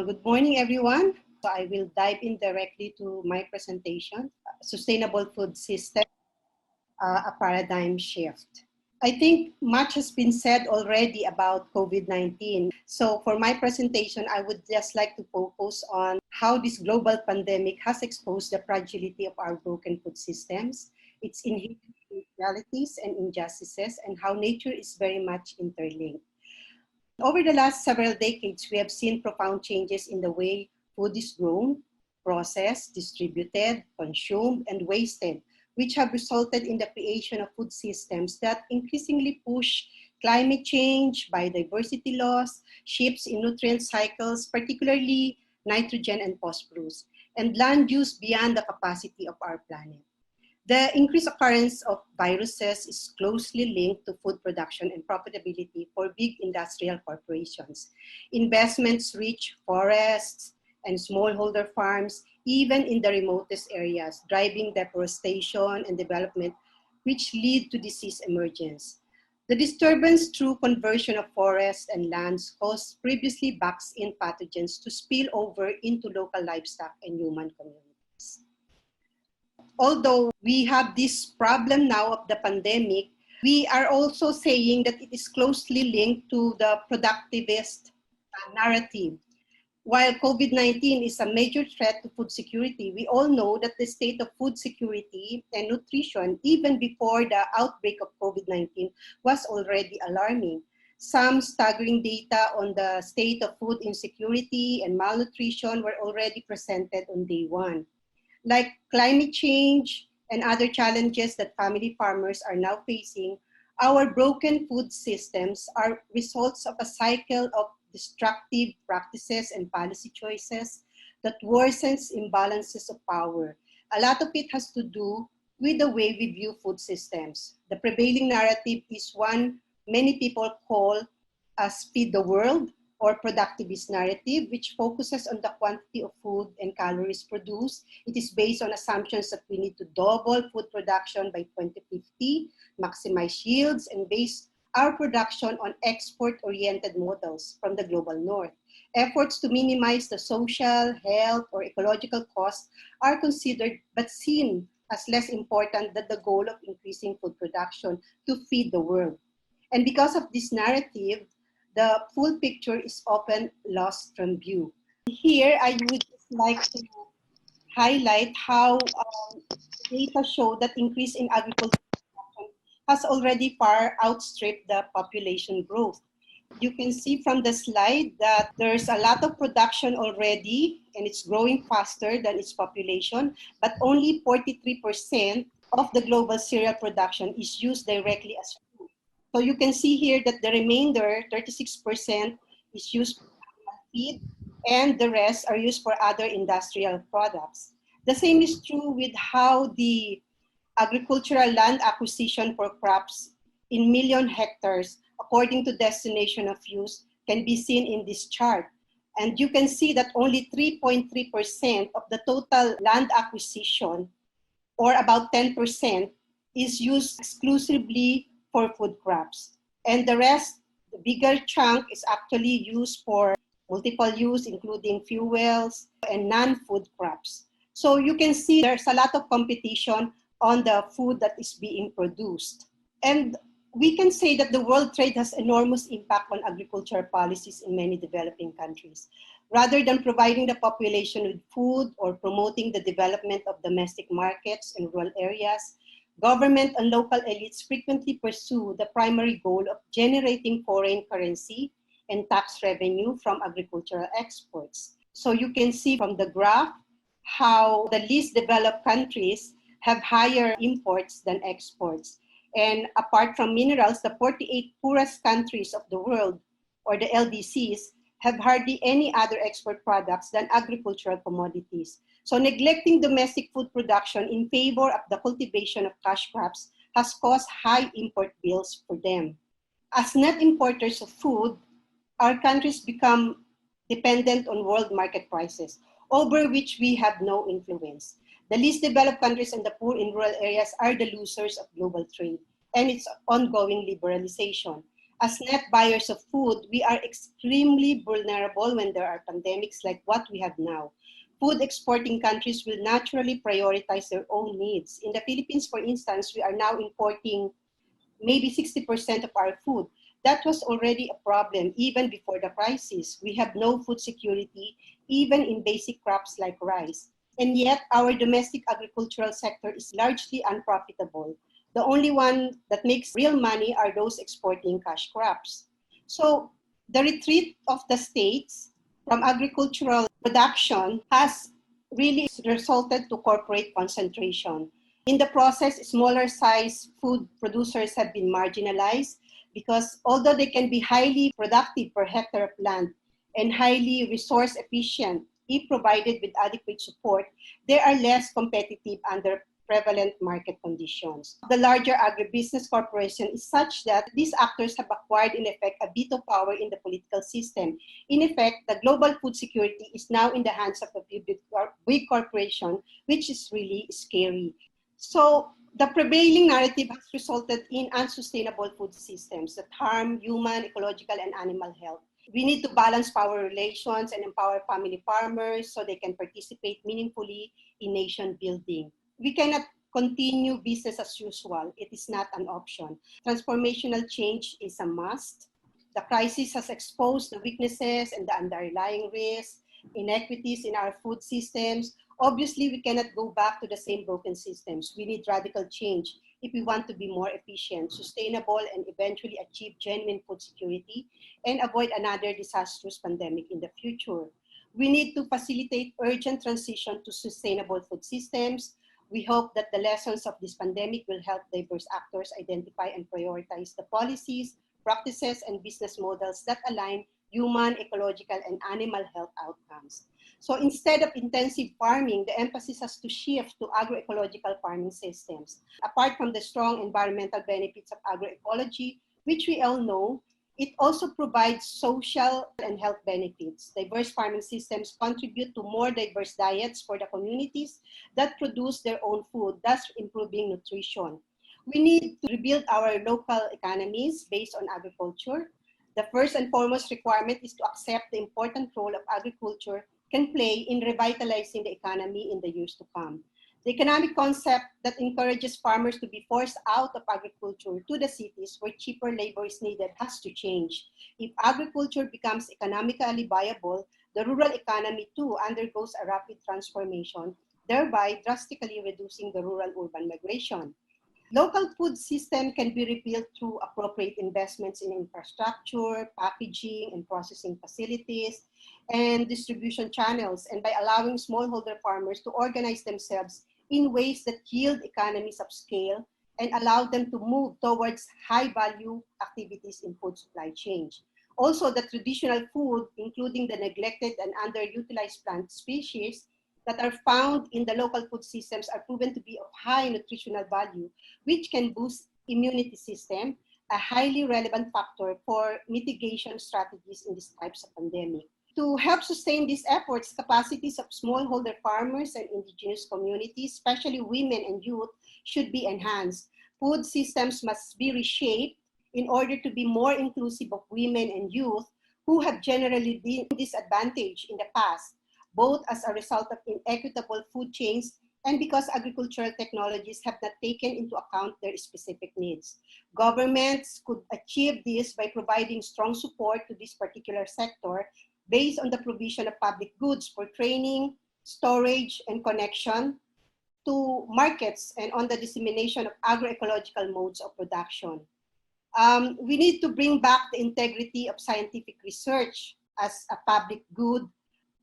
Good morning, everyone. So I will dive in directly to my presentation, Sustainable Food System, a Paradigm Shift. I think much has been said already about COVID-19. So for my presentation, I would just like to focus on how this global pandemic has exposed the fragility of our broken food systems, its inherent inequalities and injustices, and how nature is very much interlinked. Over the last several decades, we have seen profound changes in the way food is grown, processed, distributed, consumed, and wasted, which have resulted in the creation of food systems that increasingly push climate change, biodiversity loss, shifts in nutrient cycles, particularly nitrogen and phosphorus, and land use beyond the capacity of our planet. The increased occurrence of viruses is closely linked to food production and profitability for big industrial corporations. Investments reach forests and smallholder farms, even in the remotest areas, driving deforestation and development, which lead to disease emergence. The disturbance through conversion of forests and lands caused previously boxed-in pathogens to spill over into local livestock and human communities. Although we have this problem now of the pandemic, we are also saying that it is closely linked to the productivist narrative. While COVID-19 is a major threat to food security, we all know that the state of food security and nutrition, even before the outbreak of COVID-19, was already alarming. Some staggering data on the state of food insecurity and malnutrition were already presented on day one. Like climate change and other challenges that family farmers are now facing, our broken food systems are results of a cycle of destructive practices and policy choices that worsens imbalances of power. A lot of it has to do with the way we view food systems. The prevailing narrative is one many people call as feed the world, or productivist narrative, which focuses on the quantity of food and calories produced. It is based on assumptions that we need to double food production by 2050, maximize yields, and base our production on export-oriented models from the global north. Efforts to minimize the social, health, or ecological costs are considered but seen as less important than the goal of increasing food production to feed the world. And because of this narrative, the full picture is often lost from view. Here, I would just like to highlight how data show that increase in agricultural production has already far outstripped the population growth. You can see from the slide that there's a lot of production already, and it's growing faster than its population, but only 43% of the global cereal production is used directly as food. So you can see here that the remainder, 36%, is used for animal feed, and the rest are used for other industrial products. The same is true with how the agricultural land acquisition for crops in million hectares, according to destination of use, can be seen in this chart. And you can see that only 3.3% of the total land acquisition, or about 10%, is used exclusively for food crops. And the rest, the bigger chunk, is actually used for multiple use, including fuels and non-food crops. So you can see there's a lot of competition on the food that is being produced. And we can say that the world trade has enormous impact on agricultural policies in many developing countries. Rather than providing the population with food or promoting the development of domestic markets in rural areas, government and local elites frequently pursue the primary goal of generating foreign currency and tax revenue from agricultural exports. So you can see from the graph how the least developed countries have higher imports than exports. And apart from minerals, the 48 poorest countries of the world, or the LDCs, have hardly any other export products than agricultural commodities. So neglecting domestic food production in favor of the cultivation of cash crops has caused high import bills for them. As net importers of food, our countries become dependent on world market prices, over which we have no influence. The least developed countries and the poor in rural areas are the losers of global trade and its ongoing liberalization. As net buyers of food, we are extremely vulnerable when there are pandemics like what we have now. Food exporting countries will naturally prioritize their own needs. In the Philippines, for instance, we are now importing maybe 60% of our food. That was already a problem even before the crisis. We have no food security, even in basic crops like rice. And yet, our domestic agricultural sector is largely unprofitable. The only one that makes real money are those exporting cash crops. So the retreat of the states from agricultural production has really resulted to corporate concentration. In the process, smaller size food producers have been marginalized because although they can be highly productive per hectare of land and highly resource efficient, if provided with adequate support, they are less competitive under prevalent market conditions. The larger agribusiness corporation is such that these actors have acquired, in effect, a veto power in the political system. In effect, the global food security is now in the hands of a big corporation, which is really scary. So the prevailing narrative has resulted in unsustainable food systems that harm human, ecological, and animal health. We need to balance power relations and empower family farmers so they can participate meaningfully in nation building. We cannot continue business as usual. It is not an option. Transformational change is a must. The crisis has exposed the weaknesses and the underlying risks, inequities in our food systems. Obviously, we cannot go back to the same broken systems. We need radical change if we want to be more efficient, sustainable, and eventually achieve genuine food security and avoid another disastrous pandemic in the future. We need to facilitate urgent transition to sustainable food systems. We hope that the lessons of this pandemic will help diverse actors identify and prioritize the policies, practices, and business models that align human, ecological, and animal health outcomes. So instead of intensive farming, the emphasis has to shift to agroecological farming systems. Apart from the strong environmental benefits of agroecology, which we all know, it also provides social and health benefits. Diverse farming systems contribute to more diverse diets for the communities that produce their own food, thus improving nutrition. We need to rebuild our local economies based on agriculture. The first and foremost requirement is to accept the important role of agriculture can play in revitalizing the economy in the years to come. The economic concept that encourages farmers to be forced out of agriculture to the cities where cheaper labor is needed has to change. If agriculture becomes economically viable, the rural economy too undergoes a rapid transformation, thereby drastically reducing the rural-urban migration. Local food system can be rebuilt through appropriate investments in infrastructure, packaging and processing facilities, and distribution channels, and by allowing smallholder farmers to organize themselves in ways that yield economies of scale and allow them to move towards high-value activities in food supply chain. Also, the traditional food, including the neglected and underutilized plant species that are found in the local food systems, are proven to be of high nutritional value, which can boost immunity system, a highly relevant factor for mitigation strategies in these types of pandemic. To help sustain these efforts, capacities of smallholder farmers and indigenous communities, especially women and youth, should be enhanced. Food systems must be reshaped in order to be more inclusive of women and youth who have generally been disadvantaged in the past, both as a result of inequitable food chains and because agricultural technologies have not taken into account their specific needs. Governments could achieve this by providing strong support to this particular sector based on the provision of public goods for training, storage, and connection to markets and on the dissemination of agroecological modes of production. We need to bring back the integrity of scientific research as a public good.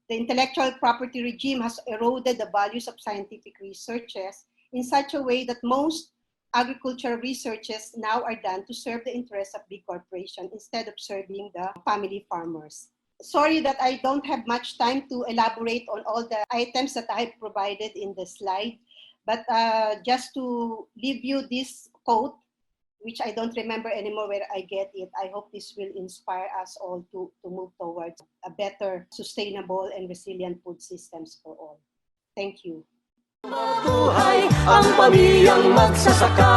The intellectual property regime has eroded the values of scientific researches in such a way that most agricultural researches now are done to serve the interests of big corporations instead of serving the family farmers. Sorry that I don't have much time to elaborate on all the items that I have provided in the slide, but just to leave you this quote, which I don't remember anymore where I get it. I hope this will inspire us all to move towards a better, sustainable, and resilient food systems for all. Thank you. Mabuhay ang pamilyang magsasaka.